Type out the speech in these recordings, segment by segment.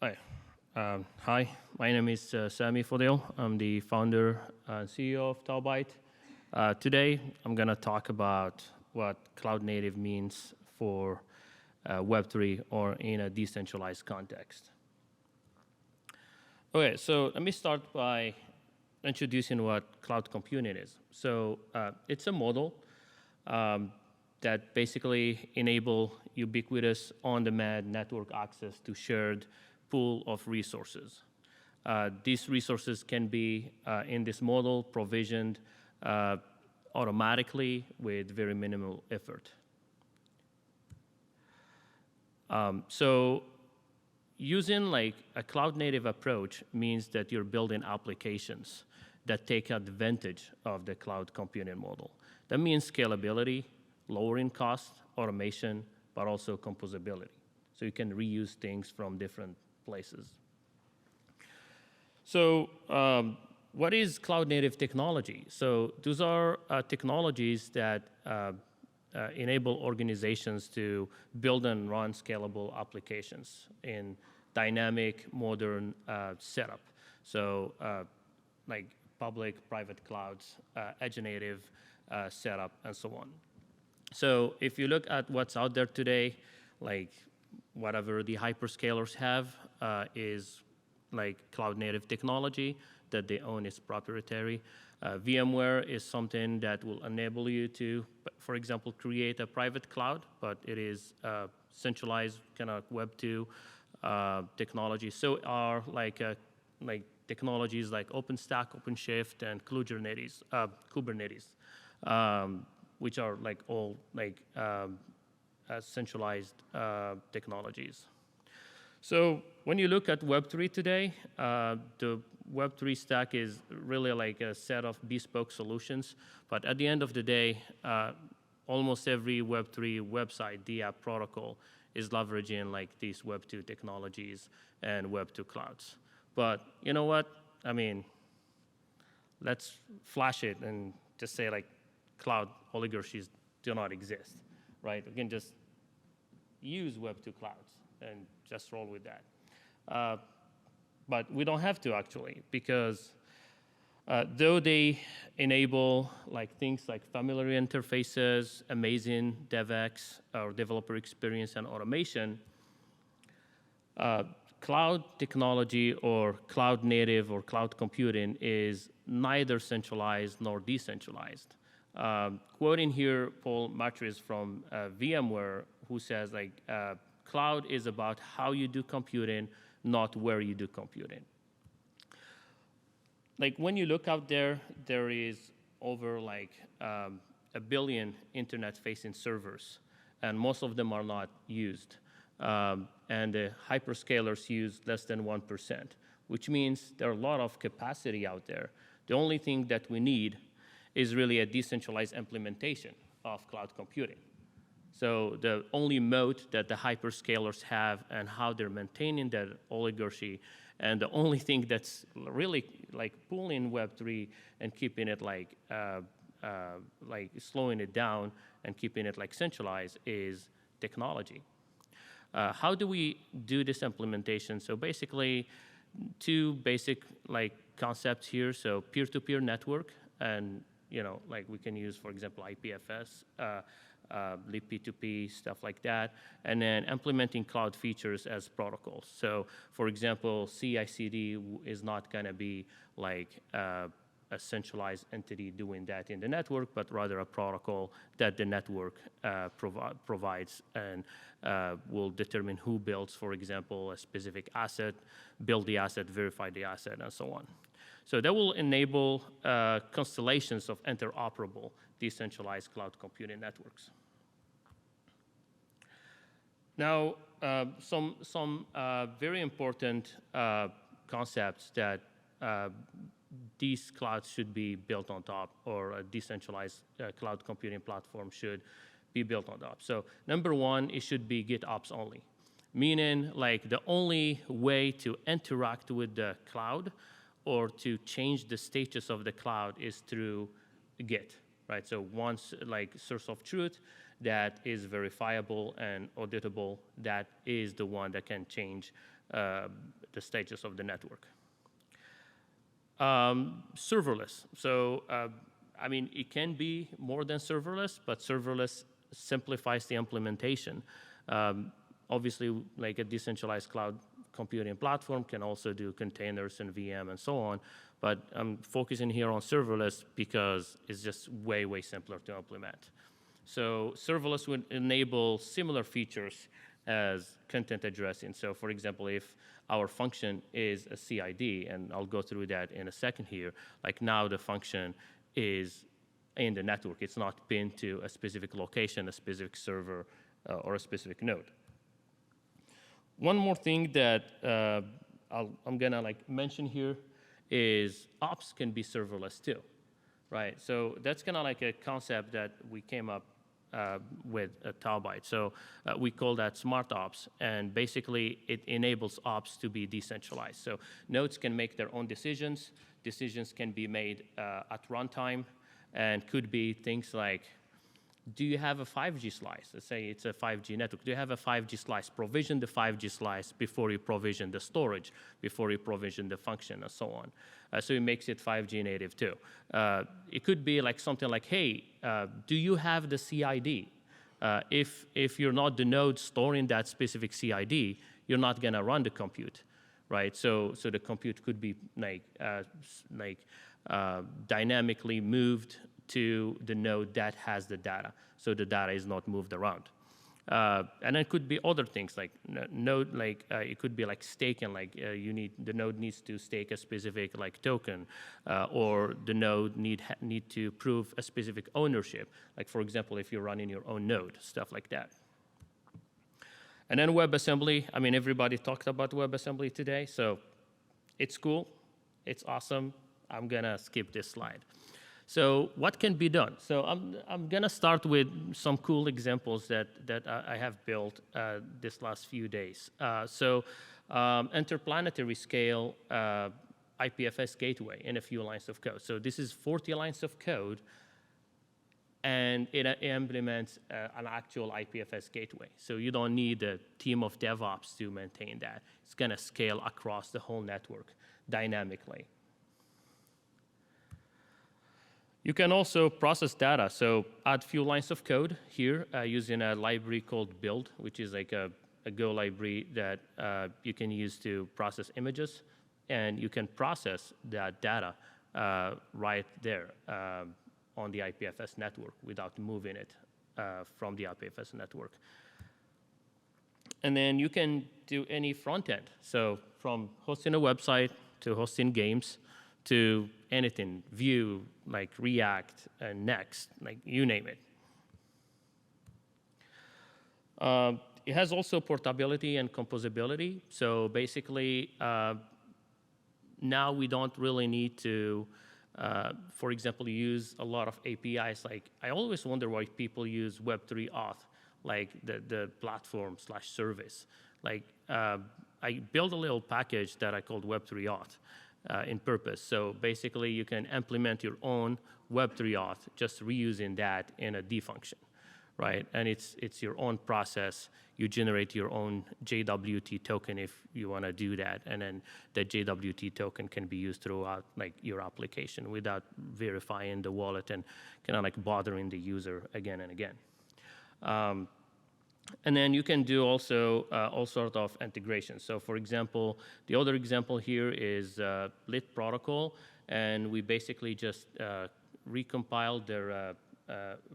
Hi, my name is Samy Fodil. I'm the founder and CEO of Taubyte. Today, I'm going to talk about what cloud native means for Web3 or in a decentralized context. Okay, so let me start by introducing what cloud computing is. So it's a model that basically enable ubiquitous on-demand network access to shared pool of resources. These resources can be, in this model, provisioned automatically with very minimal effort. So using like a cloud-native approach means that you're building applications that take advantage of the cloud computing model. That means scalability, lowering cost, automation, but also composability. So you can reuse things from different places. So what is cloud-native technology? So those are technologies that enable organizations to build and run scalable applications in dynamic, modern setup. So like public, private clouds, edge native setup, and so on. So if you look at what's out there today, like whatever the hyperscalers have is like cloud native technology that they own is proprietary. VMware is something that will enable you to, for example, create a private cloud, but it is centralized kind of Web 2 technology. So are like technologies like OpenStack, OpenShift, and Kubernetes, which are like all like centralized technologies. So when you look at Web3 today, the Web3 stack is really like a set of bespoke solutions. But at the end of the day, almost every Web3 website, the app protocol, is leveraging like these Web2 technologies and Web2 clouds. But you know what? I mean, let's flash it and just say like cloud oligarchies do not exist, right? We can just use Web2 clouds and just roll with that. But we don't have to actually, because though they enable like things like familiar interfaces, amazing DevX or developer experience and automation, cloud technology or cloud native or cloud computing is neither centralized nor decentralized. Quoting here Paul Matris from VMware, who says like, cloud is about how you do computing, not where you do computing. Like when you look out there, there is over like 1 billion internet-facing servers, and most of them are not used. And the hyperscalers use less than 1%, which means there are a lot of capacity out there. The only thing that we need is really a decentralized implementation of cloud computing. So the only moat that the hyperscalers have and how they're maintaining that oligarchy, and the only thing that's really like pulling Web3 and keeping it like slowing it down and keeping it like centralized is technology. How do we do this implementation? So basically, two basic like concepts here. So peer-to-peer network, and like we can use, for example, IPFS, libp2p, stuff like that, and then implementing cloud features as protocols. So, for example, CI/CD is not going to be like a centralized entity doing that in the network, but rather a protocol that the network provides and will determine who builds, for example, a specific asset, build the asset, verify the asset, and so on. So that will enable constellations of interoperable decentralized cloud computing networks. Now, some very important concepts that these clouds should be built on top, or a decentralized cloud computing platform should be built on top. So number one, it should be GitOps only, meaning like the only way to interact with the cloud or to change the status of the cloud is through Git, right? So once like source of truth that is verifiable and auditable, that is the one that can change the stages of the network. Serverless. So, I mean, it can be more than serverless, but serverless simplifies the implementation. Obviously, like a decentralized cloud computing platform can also do containers and VM and so on, but I'm focusing here on serverless because it's just way, way simpler to implement. So serverless would enable similar features as content addressing. So for example, if our function is a CID, and I'll go through that in a second here, like now the function is in the network. It's not pinned to a specific location, a specific server, or a specific node. One more thing that I'm gonna like mention here is ops can be serverless too, right? So that's kind of like a concept that we came up with at Taubyte. So we call that smart ops, and basically it enables ops to be decentralized. So nodes can make their own decisions. Decisions can be made at runtime, and could be things like, do you have a 5G slice? Let's say it's a 5G network. Do you have a 5G slice? Provision the 5G slice before you provision the storage, before you provision the function, and so on. So it makes it 5G native too. It could be like something like, hey, do you have the CID? If you're not the node storing that specific CID, you're not gonna run the compute, right? So the compute could be dynamically moved to the node that has the data, so the data is not moved around. And it could be other things like node, like it could be like staking, like the node needs to stake a specific like token, or the node need to prove a specific ownership. Like for example, if you're running your own node, stuff like that. And then WebAssembly. I mean, everybody talked about WebAssembly today, so it's cool, it's awesome. I'm gonna skip this slide. So what can be done? So I'm gonna start with some cool examples that I have built this last few days. Interplanetary scale IPFS gateway in a few lines of code. So this is 40 lines of code, and it implements an actual IPFS gateway. So you don't need a team of DevOps to maintain that. It's gonna scale across the whole network dynamically. You can also process data. So add few lines of code here using a library called build, which is like a Go library that you can use to process images. And you can process that data right there on the IPFS network without moving it from the IPFS network. And then you can do any front end. So from hosting a website to hosting games, to anything, Vue, like React, and Next, like you name it. It has also portability and composability. So basically, now we don't really need to, for example, use a lot of APIs. Like I always wonder why people use Web3 auth, like the platform/service. Like I built a little package that I called Web3 auth. In purpose. So basically you can implement your own Web3 auth, just reusing that in a D function, right? And it's your own process. You generate your own JWT token if you want to do that, and then the JWT token can be used throughout like your application without verifying the wallet and kind of like bothering the user again and again. And then you can do also all sort of integrations. So for example, the other example here is lit protocol, and we basically just recompiled their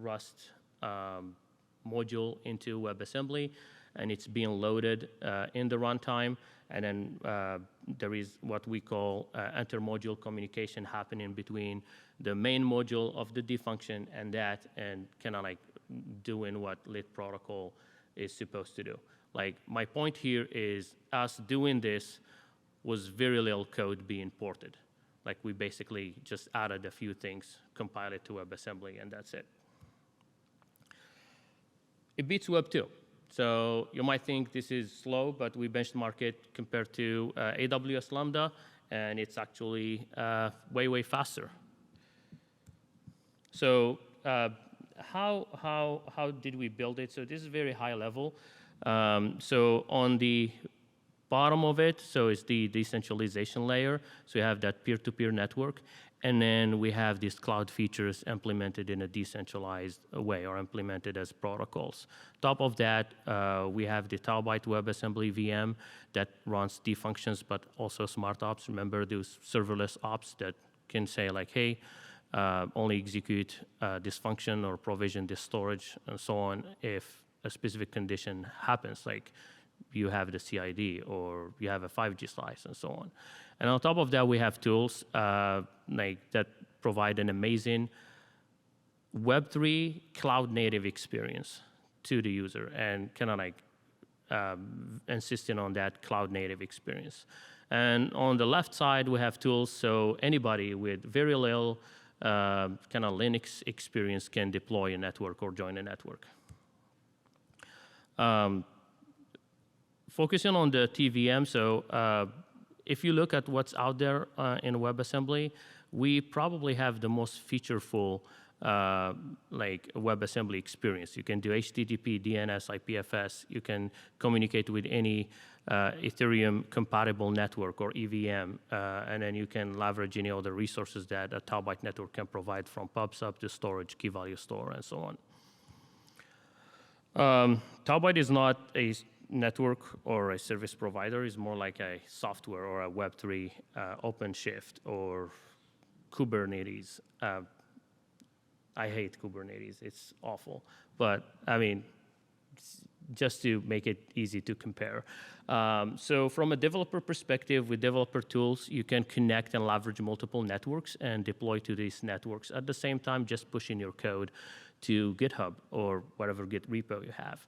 Rust module into WebAssembly, and it's being loaded in the runtime. And then there is what we call inter-module communication happening between the main module of the D function and that, and kind of like doing what lit protocol is supposed to do. Like my point here is us doing this was very little code being ported. Like we basically just added a few things, compiled it to WebAssembly, and that's it. It beats Web 2. So you might think this is slow, but we benchmark it compared to AWS Lambda, and it's actually way, way faster. So how did we build it? So this is very high level. So on the bottom of it, so it's the decentralization layer. So you have that peer-to-peer network. And then we have these cloud features implemented in a decentralized way or implemented as protocols. Top of that, we have the Taubyte WebAssembly VM that runs the functions, but also smart ops. Remember those serverless ops that can say like, hey, only execute this function or provision this storage and so on if a specific condition happens, like you have the CID or you have a 5G slice and so on. And on top of that, we have tools like that provide an amazing Web3 cloud native experience to the user and kind of like insisting on that cloud native experience. And on the left side, we have tools so anybody with very little kind of Linux experience can deploy a network or join a network. Focusing on the TVM, so if you look at what's out there in WebAssembly, we probably have the most featureful like WebAssembly experience. You can do HTTP, DNS, IPFS. You can communicate with any Ethereum compatible network or EVM, and then you can leverage any other resources that a Taubyte network can provide, from PubSub to storage, key value store, and so on. Taubyte is not a network or a service provider. Is more like a software or a Web3 OpenShift or Kubernetes. I hate Kubernetes. It's awful. But I mean, just to make it easy to compare. So from a developer perspective, with developer tools, you can connect and leverage multiple networks and deploy to these networks. At the same time, just pushing your code to GitHub or whatever Git repo you have.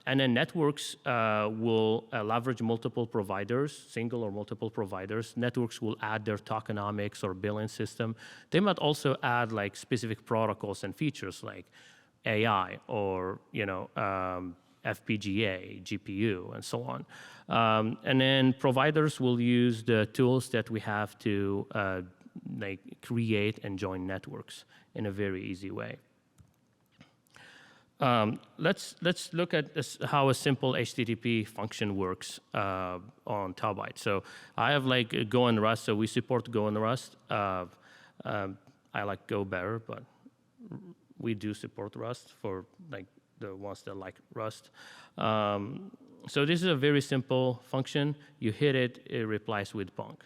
And then networks will leverage multiple providers, single or multiple providers. Networks will add their tokenomics or billing system. They might also add like specific protocols and features like AI or FPGA, GPU, and so on. And then providers will use the tools that we have to like create and join networks in a very easy way. Let's look at this, how a simple HTTP function works on Taubyte. So I have like Go and Rust, so we support Go and Rust. I like Go better, but we do support Rust for like the ones that like Rust. So this is a very simple function. You hit it, it replies with Pong.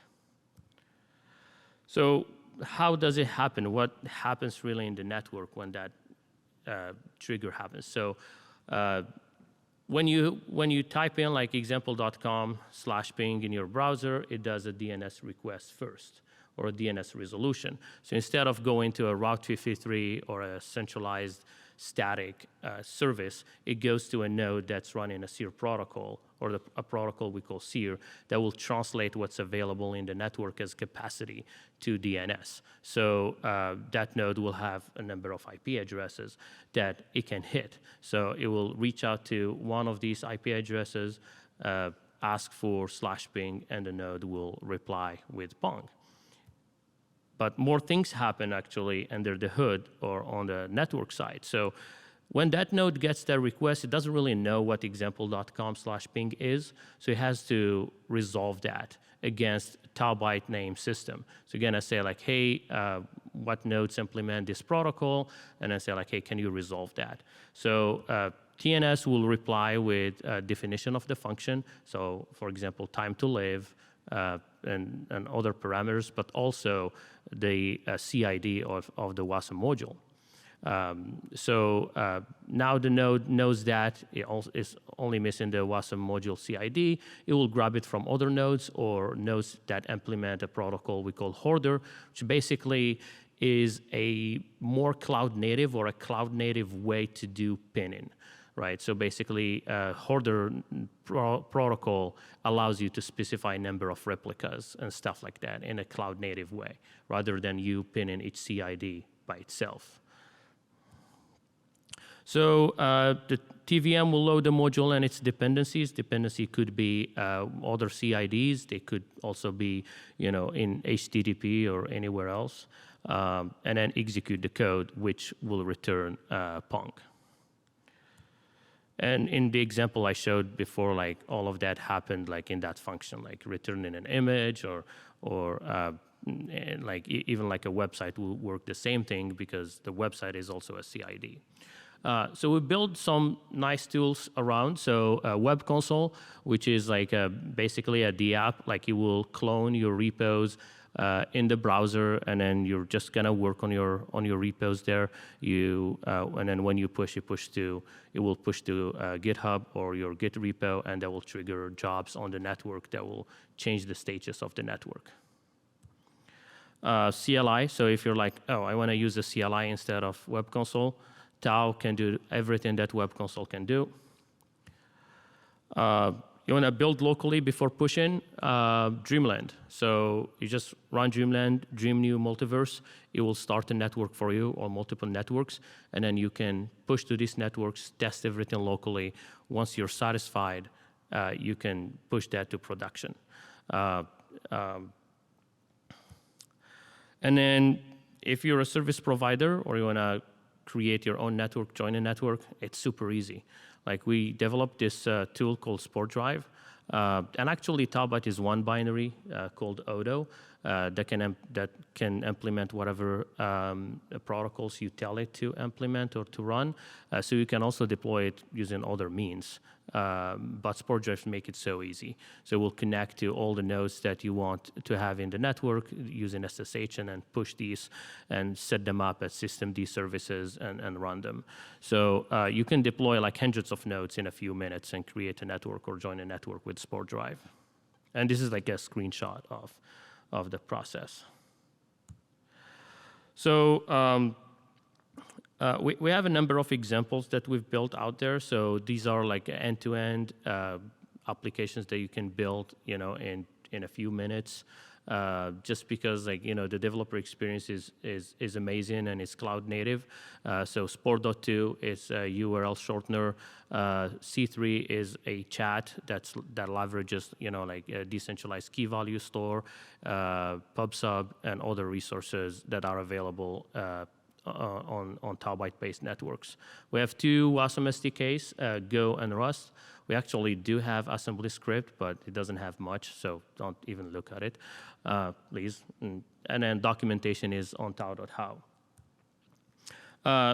So how does it happen? What happens really in the network when that trigger happens? So when you type in like example.com/ping in your browser, it does a DNS request first, or a DNS resolution. So instead of going to a Route 53 or a centralized static service, it goes to a node that's running a SEER protocol, or a protocol we call SEER, that will translate what's available in the network as capacity to DNS. So that node will have a number of IP addresses that it can hit. So it will reach out to one of these IP addresses, ask for /ping, and the node will reply with Pong. But more things happen actually under the hood or on the network side. So when that node gets that request, it doesn't really know what example.com/ping is. So it has to resolve that against Taubyte name system. So again, I say like, hey, what nodes implement this protocol? And I say like, hey, can you resolve that? So TNS will reply with a definition of the function. So for example, time to live, and other parameters, but also the CID of the WASM module. So now the node knows that it is only missing the WASM module CID. It will grab it from other nodes or nodes that implement a protocol we call Hoarder, which basically is a more cloud native or a cloud native way to do pinning. Right, so basically, Hoarder protocol allows you to specify a number of replicas and stuff like that in a cloud-native way, rather than you pinning each CID by itself. So the TVM will load the module and its dependencies. Dependency could be other CIDs. They could also be, in HTTP or anywhere else, and then execute the code, which will return Pong. And in the example I showed before, like all of that happened like in that function, like returning an image or like even like a website will work the same thing because the website is also a CID. So we built some nice tools around. So Web Console, which is like basically a D app, like you will clone your repos in the browser, and then you're just gonna work on your repos there. And then when you push, it will push to GitHub or your Git repo, and that will trigger jobs on the network that will change the status of the network. CLI, so if you're like, oh, I want to use the CLI instead of Web Console, Tau can do everything that Web Console can do. You want to build locally before pushing, Dreamland. So you just run Dreamland, Dream New Multiverse. It will start a network for you or multiple networks, and then you can push to these networks, test everything locally. Once you're satisfied, you can push that to production. And then if you're a service provider or you want to create your own network, join a network, it's super easy. Like we developed this tool called Sport Drive. And actually Taubyte is one binary called Odo that can implement whatever protocols you tell it to implement or to run. So you can also deploy it using other means. But Sport Drive make it so easy. So we'll connect to all the nodes that you want to have in the network using SSH and then push these and set them up as systemd services and run them. So you can deploy like hundreds of nodes in a few minutes and create a network or join a network with Sport Drive. And this is like a screenshot of the process. So we have a number of examples that we've built out there. So these are like end-to-end applications that you can build, in a few minutes. Just because the developer experience is amazing and it's cloud native. So Sport.2 is a URL shortener. C3 is a chat that leverages a decentralized key value store, PubSub, and other resources that are available on Taubyte-based networks. We have two awesome SDKs, Go and Rust. We actually do have assembly script, but it doesn't have much, so don't even look at it, please. And then documentation is on tau.how.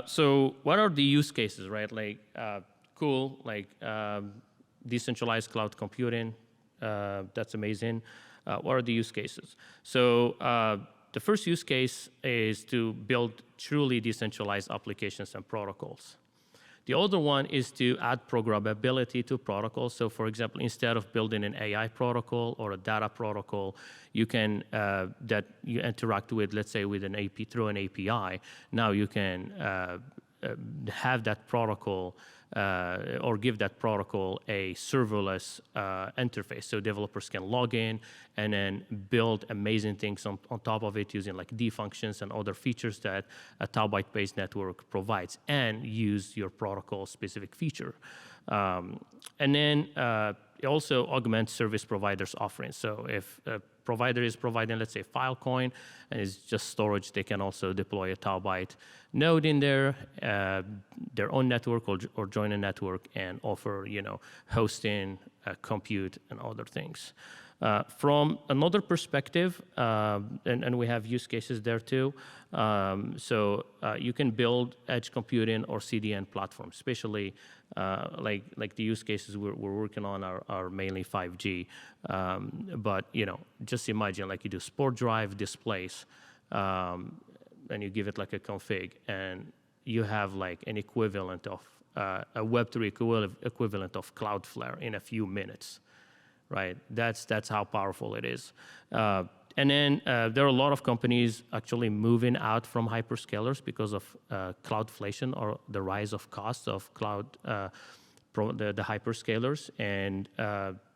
So what are the use cases, right? Cool, decentralized cloud computing, that's amazing. What are the use cases? So the first use case is to build truly decentralized applications and protocols. The other one is to add programmability to protocols. So for example, instead of building an AI protocol or a data protocol, you can, that you interact with, let's say with an AP through an API, now you can have that protocol or give that protocol a serverless interface so developers can log in and then build amazing things on top of it using like D functions and other features that a Taubyte-based network provides and use your protocol specific feature. And then it also augments service providers' offerings. So if a provider is providing, let's say, Filecoin, and it's just storage, they can also deploy a Taubyte node in there, their own network or join a network and offer, hosting, compute, and other things. From another perspective, and we have use cases there too, so you can build edge computing or CDN platforms, especially like the use cases we're working on are mainly 5G. But just imagine like you do Sport Drive displays, and you give it like a config, and you have like an equivalent of a Web3 equivalent of Cloudflare in a few minutes. Right, that's how powerful it is. And then there are a lot of companies actually moving out from hyperscalers because of cloudflation or the rise of costs of cloud, the hyperscalers, and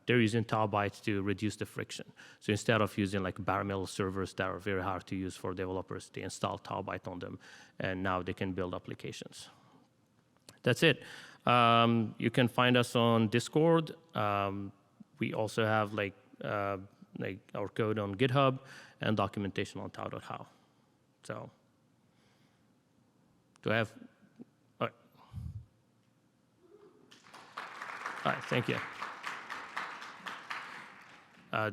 they're using Taubyte to reduce the friction. So instead of using like bare metal servers that are very hard to use for developers, they install Taubyte on them, and now they can build applications. That's it. You can find us on Discord. We also have like our code on GitHub and documentation on tau.how. So, do I have? All right. All right, thank you.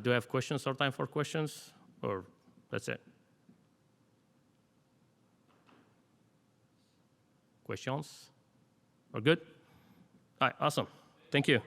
Do I have questions or time for questions, or that's it? Questions? We're good? All right, awesome. Thank you.